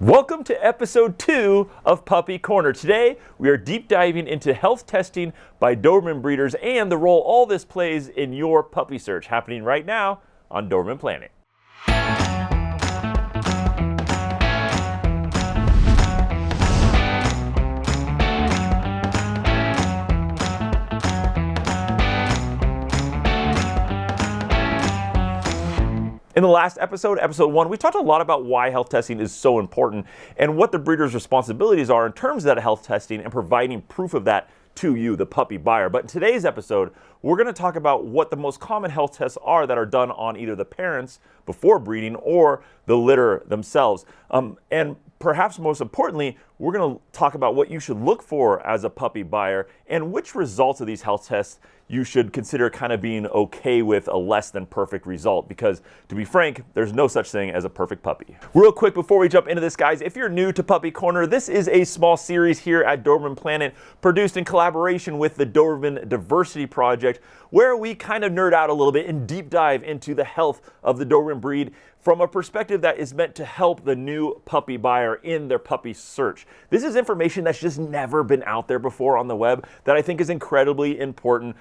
Welcome to episode 2 of Puppy Corner. Today, we are deep diving into health testing by Doberman breeders and the role all this plays in your puppy search, happening right now on Doberman Planet. In the last episode, episode 1, we talked a lot about why health testing is so important and what the breeder's responsibilities are in terms of that health testing and providing proof of that to you, the puppy buyer. But in today's episode, we're going to talk about what the most common health tests are that are done on either the parents before breeding or the litter themselves. And perhaps most importantly, we're going to talk about what you should look for as a puppy buyer and which results of these health tests you should consider kind of being okay with a less than perfect result, because to be frank, there's no such thing as a perfect puppy. Real quick before we jump into this, guys, if you're new to Puppy Corner, this is a small series here at Doberman Planet produced in collaboration with the Doberman Diversity Project, where we kind of nerd out a little bit and deep dive into the health of the Doberman breed from a perspective that is meant to help the new puppy buyer in their puppy search. This is information that's just never been out there before on the web that I think is incredibly important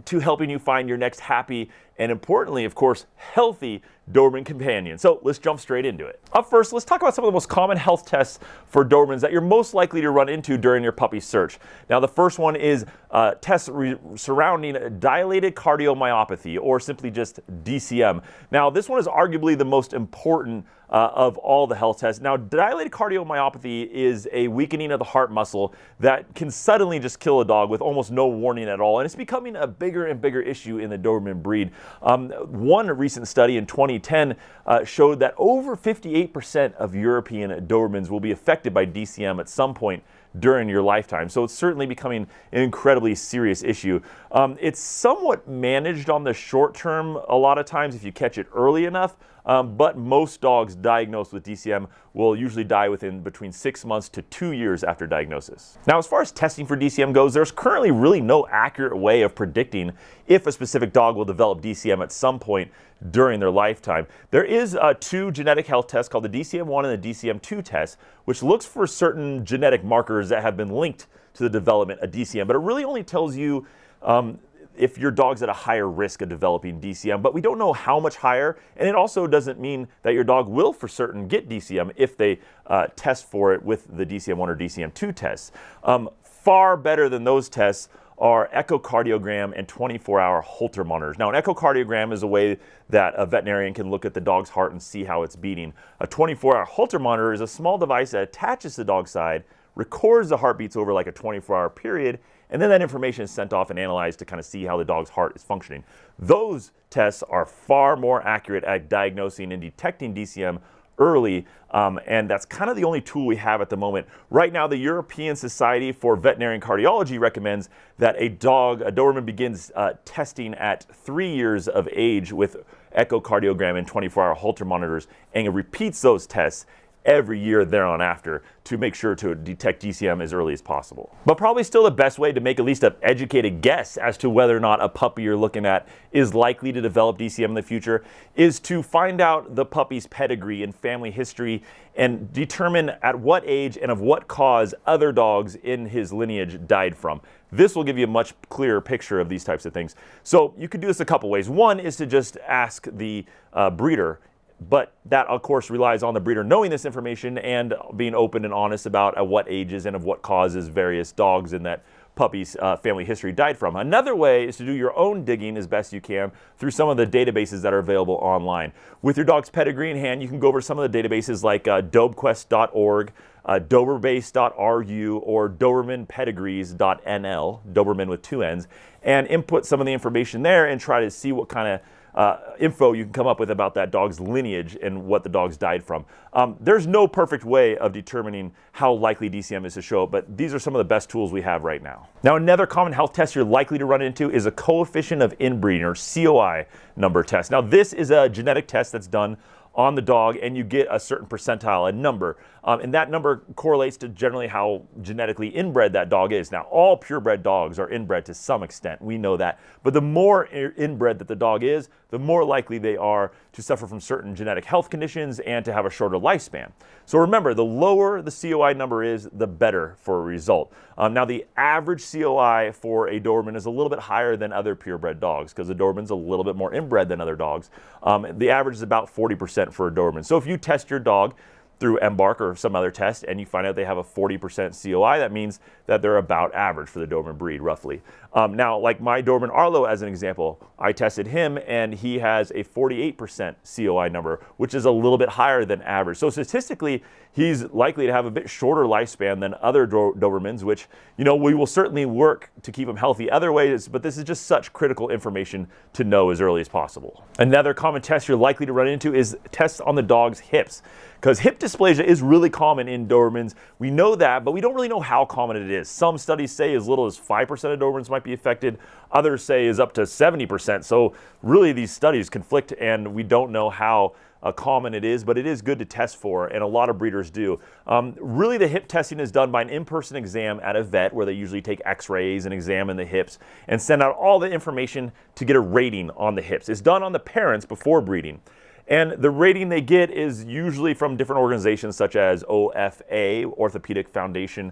to helping you find your next happy and, importantly, of course, healthy Doberman companion. So let's jump straight into it. Up first, let's talk about some of the most common health tests for Dobermans that you're most likely to run into during your puppy search. Now, the first one is tests surrounding dilated cardiomyopathy, or simply just DCM. Now, this one is arguably the most important of all the health tests. Now, dilated cardiomyopathy is a weakening of the heart muscle that can suddenly just kill a dog with almost no warning at all, and it's becoming a bigger and bigger issue in the Doberman breed. One recent study in 2010 showed that over 58% of European Dobermans will be affected by DCM at some point during your lifetime. So it's certainly becoming an incredibly serious issue. It's somewhat managed on the short term a lot of times if you catch it early enough, but most dogs diagnosed with DCM will usually die within between 6 months to 2 years after diagnosis. Now, as far as testing for DCM goes, there's currently really no accurate way of predicting if a specific dog will develop DCM at some point during their lifetime. There is 2 genetic health tests called the DCM1 and the DCM2 test, which looks for certain genetic markers that have been linked to the development of DCM, but it really only tells you if your dog's at a higher risk of developing DCM, but we don't know how much higher, and it also doesn't mean that your dog will for certain get DCM if they test for it with the DCM1 or DCM2 tests. Far better than those tests are echocardiogram and 24-hour Holter monitors. Now, an echocardiogram is a way that a veterinarian can look at the dog's heart and see how it's beating. A 24-hour Holter monitor is a small device that attaches to the dog's side, records the heartbeats over like a 24-hour period, and then that information is sent off and analyzed to kind of see how the dog's heart is functioning. Those tests are far more accurate at diagnosing and detecting DCM early, and that's kind of the only tool we have at the moment. Right now, the European Society for Veterinary Cardiology recommends that a Doberman begins testing at 3 years of age with echocardiogram and 24-hour Holter monitors, and it repeats those tests every year thereon after to make sure to detect DCM as early as possible. But probably still the best way to make at least an educated guess as to whether or not a puppy you're looking at is likely to develop DCM in the future is to find out the puppy's pedigree and family history and determine at what age and of what cause other dogs in his lineage died from. This will give you a much clearer picture of these types of things. So you could do this a couple ways. One is to just ask the breeder, but that, of course, relies on the breeder knowing this information and being open and honest about at what ages and of what causes various dogs in that puppy's family history died from. Another way is to do your own digging as best you can through some of the databases that are available online. With your dog's pedigree in hand, you can go over some of the databases like dobquest.org, doberbase.ru, or dobermanpedigrees.nl, Doberman with 2 N's, and input some of the information there and try to see what kind of info you can come up with about that dog's lineage and what the dog's died from. There's no perfect way of determining how likely DCM is to show up, but these are some of the best tools we have right now. Now, another common health test you're likely to run into is a coefficient of inbreeding, or COI number test. Now, this is a genetic test that's done on the dog, and you get a certain percentile, a number. And that number correlates to generally how genetically inbred that dog is. Now, all purebred dogs are inbred to some extent. We know that. But the more inbred that the dog is, the more likely they are to suffer from certain genetic health conditions and to have a shorter lifespan. So remember, the lower the COI number is, the better for a result. Now, the average COI for a Doberman is a little bit higher than other purebred dogs because the Doberman's a little bit more inbred than other dogs. The average is about 40% for a Doberman. So if you test your dog through Embark or some other test and you find out they have a 40% COI, that means that they're about average for the Doberman breed, roughly. Now, like my Doberman Arlo as an example, I tested him and he has a 48% COI number, which is a little bit higher than average. So statistically, he's likely to have a bit shorter lifespan than other Dobermans, which, you know, we will certainly work to keep him healthy other ways, but this is just such critical information to know as early as possible. Another common test you're likely to run into is tests on the dog's hips, because hip dysplasia is really common in Dobermans. We know that, but we don't really know how common it is. Some studies say as little as 5% of Dobermans might be affected. Others say is up to 70%. So really these studies conflict and we don't know how common it is, but it is good to test for, and a lot of breeders do. Really, the hip testing is done by an in-person exam at a vet where they usually take x-rays and examine the hips and send out all the information to get a rating on the hips. It's done on the parents before breeding. And the rating they get is usually from different organizations such as OFA, Orthopedic Foundation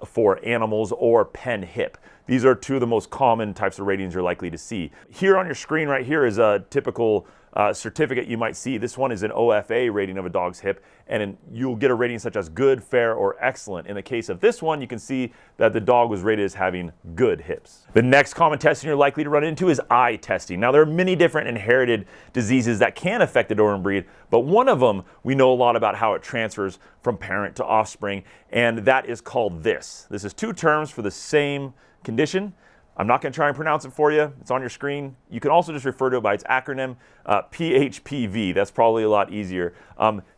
for Animals, or Penn Hip. These are two of the most common types of ratings you're likely to see. Here on your screen right here is a typical certificate you might see. This one is an OFA rating of a dog's hip, and you'll get a rating such as good, fair, or excellent. In the case of this one, you can see that the dog was rated as having good hips. The next common testing you're likely to run into is eye testing. Now, there are many different inherited diseases that can affect the Doberman breed, but one of them, we know a lot about how it transfers from parent to offspring, and that is called this. This is two terms for the same condition. I'm not going to try and pronounce it for you. It's on your screen. You can also just refer to it by its acronym, PHPV. That's probably a lot easier.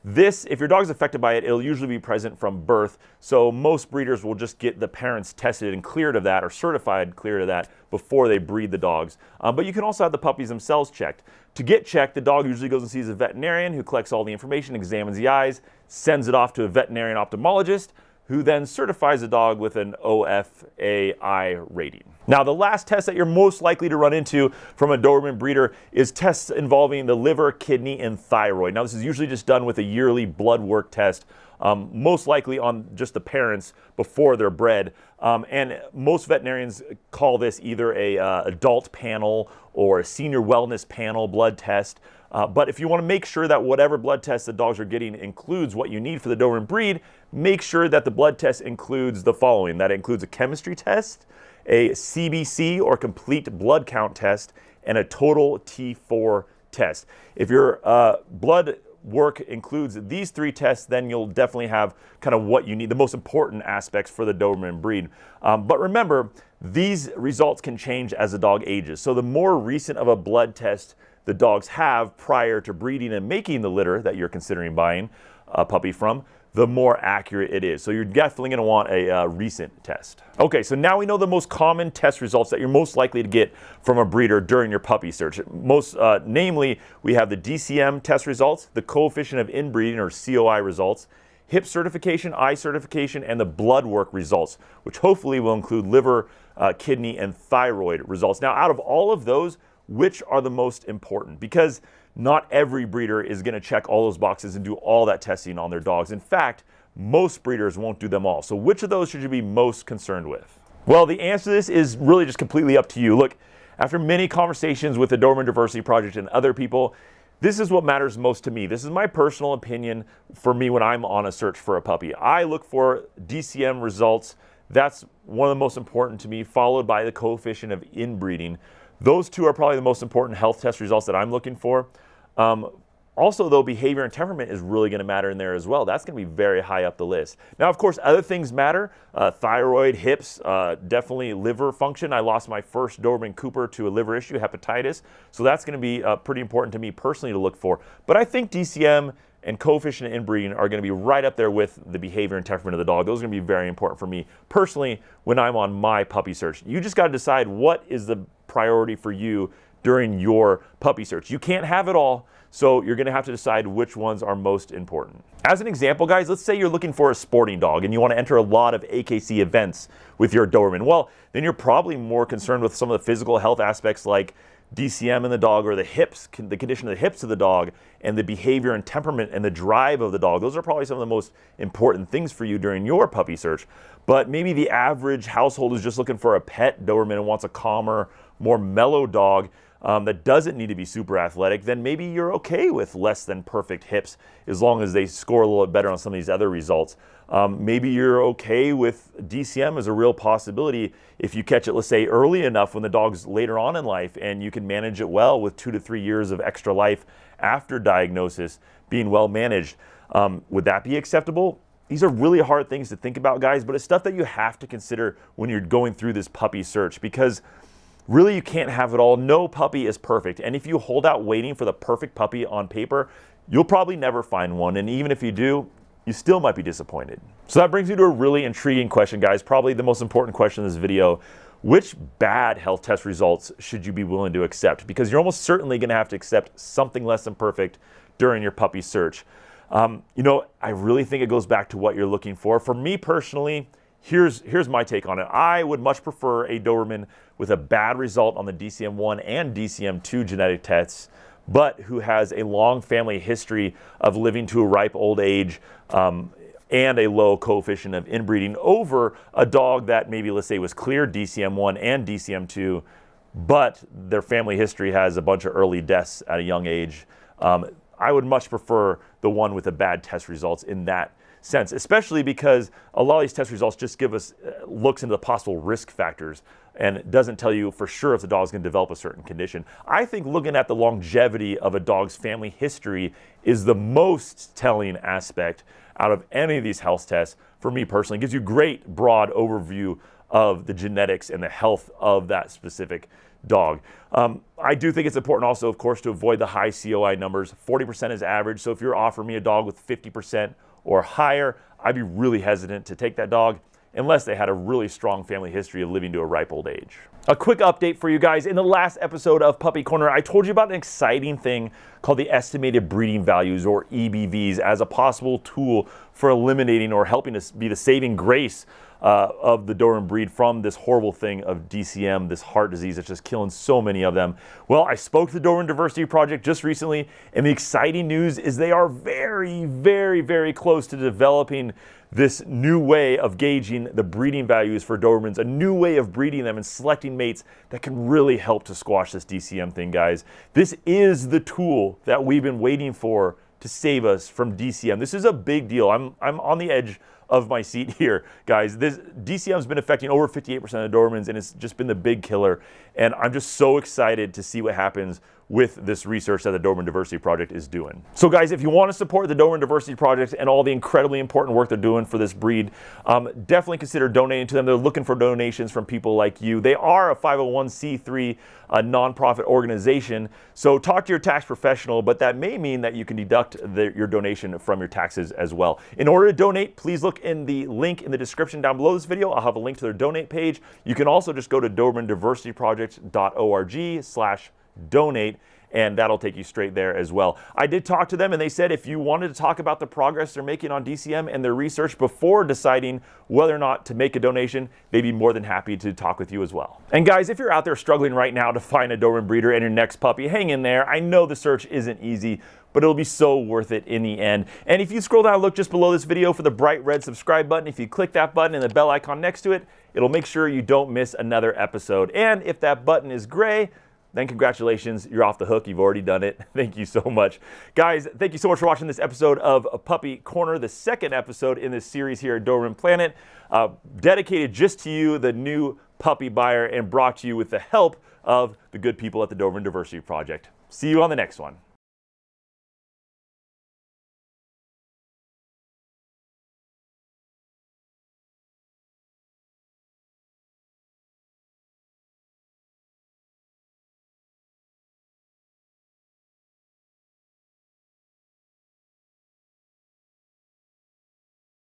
This, if your dog's affected by it, it'll usually be present from birth. So most breeders will just get the parents tested and cleared of that, or certified cleared of that, before they breed the dogs. But you can also have the puppies themselves checked. To get checked, the dog usually goes and sees a veterinarian who collects all the information, examines the eyes, sends it off to a veterinarian ophthalmologist, who then certifies the dog with an OFAI rating. Now, the last test that you're most likely to run into from a Doberman breeder is tests involving the liver, kidney, and thyroid. Now, this is usually just done with a yearly blood work test, most likely on just the parents before they're bred. And most veterinarians call this either a adult panel or a senior wellness panel blood test. But if you want to make sure that whatever blood test the dogs are getting includes what you need for the Doberman breed, make sure that the blood test includes the following. That includes a chemistry test, a CBC or complete blood count test, and a total T4 test. If your blood work includes these three tests, then you'll definitely have kind of what you need, the most important aspects for the Doberman breed. But remember, these results can change as the dog ages. So the more recent of a blood test the dogs have prior to breeding and making the litter that you're considering buying a puppy from, the more accurate it is. So you're definitely going to want a recent test. Okay, so now we know the most common test results that you're most likely to get from a breeder during your puppy search. Namely, we have the DCM test results, the coefficient of inbreeding or COI results, hip certification, eye certification, and the blood work results, which hopefully will include liver, kidney, and thyroid results. Now, out of all of those, which are the most important? Because not every breeder is going to check all those boxes and do all that testing on their dogs. In fact, most breeders won't do them all. So which of those should you be most concerned with? Well, the answer to this is really just completely up to you. Look, after many conversations with the Doberman Diversity Project and other people, this is what matters most to me. This is my personal opinion for me when I'm on a search for a puppy. I look for DCM results. That's one of the most important to me, followed by the coefficient of inbreeding. Those two are probably the most important health test results that I'm looking for. Also, though, behavior and temperament is really going to matter in there as well. That's going to be very high up the list. Now, of course, other things matter. Thyroid, hips, definitely liver function. I lost my first Doberman Cooper to a liver issue, hepatitis. So that's going to be pretty important to me personally to look for. But I think DCM and coefficient of inbreeding are going to be right up there with the behavior and temperament of the dog. Those are going to be very important for me personally when I'm on my puppy search. You just got to decide what is the priority for you during your puppy search. You can't have it all. So you're going to have to decide which ones are most important. As an example, guys, let's say you're looking for a sporting dog and you want to enter a lot of AKC events with your Doberman. Well, then you're probably more concerned with some of the physical health aspects like DCM in the dog, or the hips, the condition of the hips of the dog, and the behavior and temperament and the drive of the dog. Those are probably some of the most important things for you during your puppy search. But maybe the average household is just looking for a pet Doberman and wants a calmer, more mellow dog that doesn't need to be super athletic. Then maybe you're okay with less than perfect hips as long as they score a little bit better on some of these other results. Maybe you're okay with DCM as a real possibility if you catch it, let's say, early enough when the dog's later on in life, and you can manage it well with 2 to 3 years of extra life after diagnosis being well managed. Would that be acceptable? These are really hard things to think about, guys, but it's stuff that you have to consider when you're going through this puppy search, because really you can't have it all. No puppy is perfect. And if you hold out waiting for the perfect puppy on paper, you'll probably never find one. And even if you do, you still might be disappointed. So that brings me to a really intriguing question, guys. Probably the most important question in this video. Which bad health test results should you be willing to accept? Because you're almost certainly going to have to accept something less than perfect during your puppy search. You know, I really think it goes back to what you're looking for. For me personally, here's my take on it. I would much prefer a Doberman with a bad result on the DCM1 and DCM2 genetic tests, but who has a long family history of living to a ripe old age and a low coefficient of inbreeding, over a dog that maybe, let's say, was clear DCM1 and DCM2, but their family history has a bunch of early deaths at a young age. I would much prefer the one with the bad test results in that sense, especially because a lot of these test results just give us looks into the possible risk factors and it doesn't tell you for sure if the dog's going to develop a certain condition. I think looking at the longevity of a dog's family history is the most telling aspect out of any of these health tests for me personally. It gives you great broad overview of the genetics and the health of that specific dog. I do think it's important also, of course, to avoid the high COI numbers. 40% is average, so if you're offering me a dog with 50% or higher, I'd be really hesitant to take that dog unless they had a really strong family history of living to a ripe old age. A quick update for you guys. In the last episode of Puppy Corner, I told you about an exciting thing called the estimated breeding values, or EBVs, as a possible tool for eliminating or helping us be the saving grace of the Doberman breed from this horrible thing of DCM, this heart disease that's just killing so many of them. Well, I spoke to the Doberman Diversity Project just recently, and the exciting news is they are very, very, very close to developing this new way of gauging the breeding values for Dobermans, a new way of breeding them and selecting mates that can really help to squash this DCM thing, guys. This is the tool that we've been waiting for to save us from DCM. This is a big deal. I'm on the edge of my seat here, guys. This DCM has been affecting over 58% of Dobermans, and it's just been the big killer. And I'm just so excited to see what happens with this research that the Doberman Diversity Project is doing. So guys, if you want to support the Doberman Diversity Project and all the incredibly important work they're doing for this breed, definitely consider donating to them. They're looking for donations from people like you. They are a 501c3 nonprofit organization, so talk to your tax professional, but that may mean that you can deduct your donation from your taxes as well. In order to donate, please look in the link in the description down below this video. I'll have a link to their donate page. You can also just go to dobermandiversityproject.org/donate, and that'll take you straight there as well. I did talk to them, and they said if you wanted to talk about the progress they're making on DCM and their research before deciding whether or not to make a donation, they'd be more than happy to talk with you as well. And guys, if you're out there struggling right now to find a Doberman breeder and your next puppy, hang in there. I know the search isn't easy, but it'll be so worth it in the end. And if you scroll down and look just below this video for the bright red subscribe button, if you click that button and the bell icon next to it, it'll make sure you don't miss another episode. And if that button is gray, then congratulations, you're off the hook. You've already done it. Thank you so much. Guys, thank you so much for watching this episode of Puppy Corner, the second episode in this series here at Doberman Planet, dedicated just to you, the new puppy buyer, and brought to you with the help of the good people at the Doberman Diversity Project. See you on the next one.